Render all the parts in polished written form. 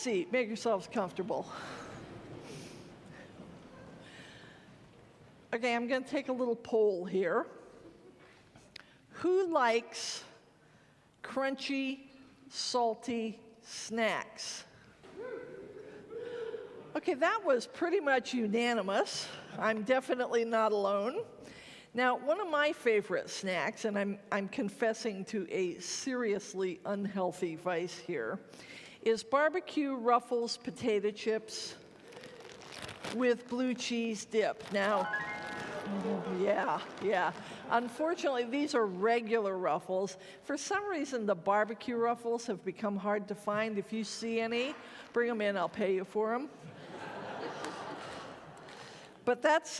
seat. Make yourselves comfortable. Okay, I'm going to take a little poll here. Who likes crunchy, salty snacks? Okay, that was pretty much unanimous. I'm definitely not alone. Now, one of my favorite snacks, and I'm confessing to a seriously unhealthy vice here, is barbecue Ruffles potato chips with blue cheese dip. Now, yeah. Unfortunately, these are regular Ruffles. For some reason, the barbecue Ruffles have become hard to find. If you see any, bring them in, I'll pay you for them. But it's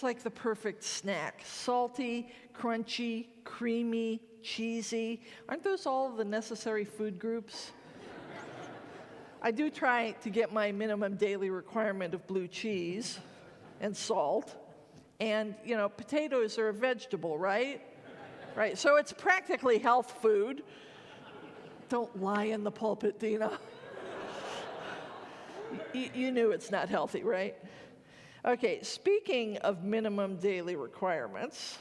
like the perfect snack. Salty, crunchy, creamy, cheesy. Aren't those all the necessary food groups? I do try to get my minimum daily requirement of blue cheese and salt. And, potatoes are a vegetable, right? Right, so it's practically health food. Don't lie in the pulpit, Deana. You knew it's not healthy, right? Okay, speaking of minimum daily requirements,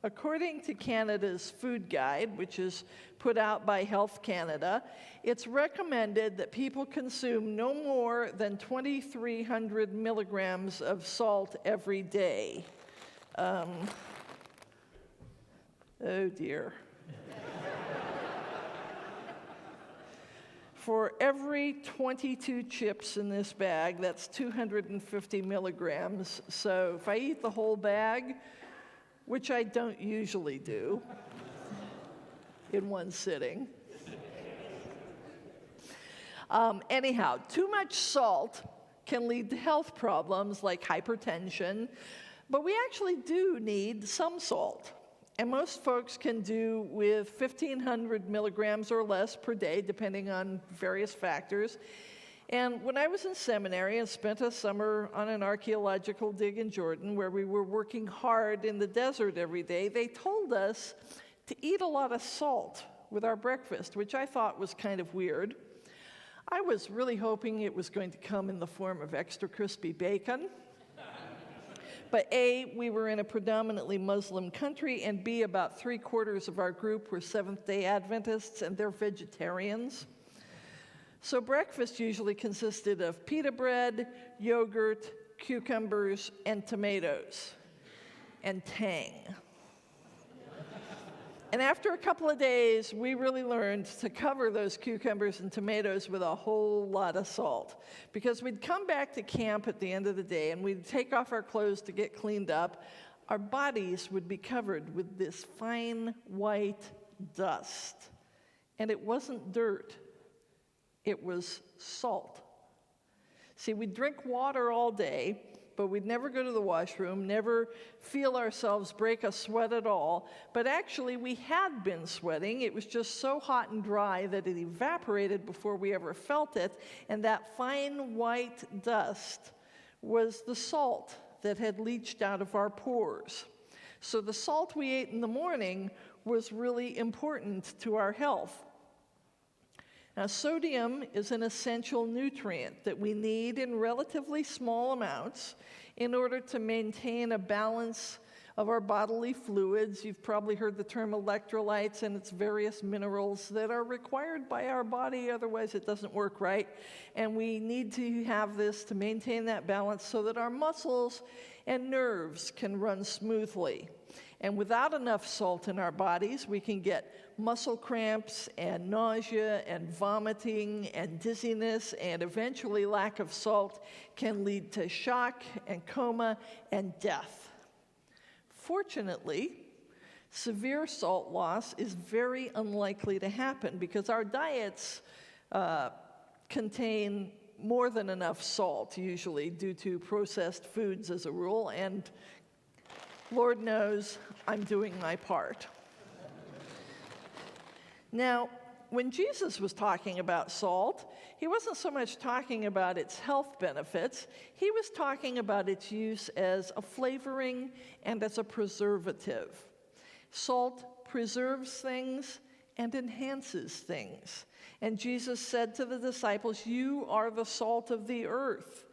according to Canada's Food Guide, which is put out by Health Canada, it's recommended that people consume no more than 2,300 milligrams of salt every day. Oh dear. For every 22 chips in this bag, that's 250 milligrams. So if I eat the whole bag, which I don't usually do in one sitting. Anyhow, too much salt can lead to health problems like hypertension, but we actually do need some salt. And most folks can do with 1,500 milligrams or less per day, depending on various factors. And when I was in seminary and spent a summer on an archaeological dig in Jordan, where we were working hard in the desert every day, they told us to eat a lot of salt with our breakfast, which I thought was kind of weird. I was really hoping it was going to come in the form of extra crispy bacon. But A, we were in a predominantly Muslim country, and B, about 3/4 of our group were Seventh-day Adventists, and they're vegetarians. So breakfast usually consisted of pita bread, yogurt, cucumbers, and tomatoes, and tang. And after a couple of days, we really learned to cover those cucumbers and tomatoes with a whole lot of salt. Because we'd come back to camp at the end of the day, and we'd take off our clothes to get cleaned up. Our bodies would be covered with this fine white dust. And it wasn't dirt. It was salt. See, we'd drink water all day, but we'd never go to the washroom, never feel ourselves break a sweat at all. But actually, we had been sweating. It was just so hot and dry that it evaporated before we ever felt it. And that fine white dust was the salt that had leached out of our pores. So the salt we ate in the morning was really important to our health. Now, sodium is an essential nutrient that we need in relatively small amounts in order to maintain a balance of our bodily fluids. You've probably heard the term electrolytes and its various minerals that are required by our body, otherwise it doesn't work right. And we need to have this to maintain that balance so that our muscles and nerves can run smoothly. And without enough salt in our bodies, we can get muscle cramps and nausea and vomiting and dizziness, and eventually lack of salt can lead to shock and coma and death. Fortunately, severe salt loss is very unlikely to happen because our diets contain more than enough salt, usually, due to processed foods as a rule, and Lord knows I'm doing my part. Now, when Jesus was talking about salt, he wasn't so much talking about its health benefits. He was talking about its use as a flavoring and as a preservative. Salt preserves things and enhances things. And Jesus said to the disciples, "You are the salt of the earth."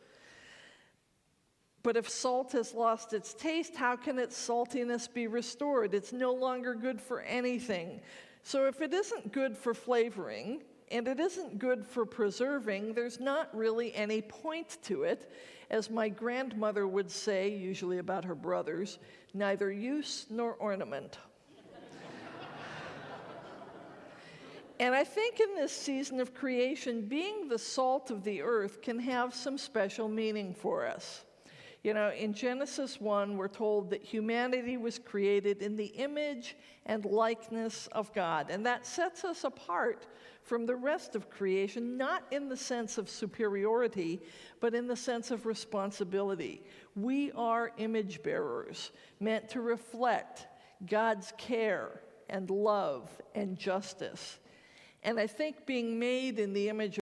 But if salt has lost its taste, how can its saltiness be restored? It's no longer good for anything. So if it isn't good for flavoring, and it isn't good for preserving, there's not really any point to it. As my grandmother would say, usually about her brothers, neither use nor ornament. And I think in this season of creation, being the salt of the earth can have some special meaning for us. You know, in Genesis 1, we're told that humanity was created in the image and likeness of God. And that sets us apart from the rest of creation, not in the sense of superiority, but in the sense of responsibility. We are image bearers, meant to reflect God's care and love and justice. And I think being made in the image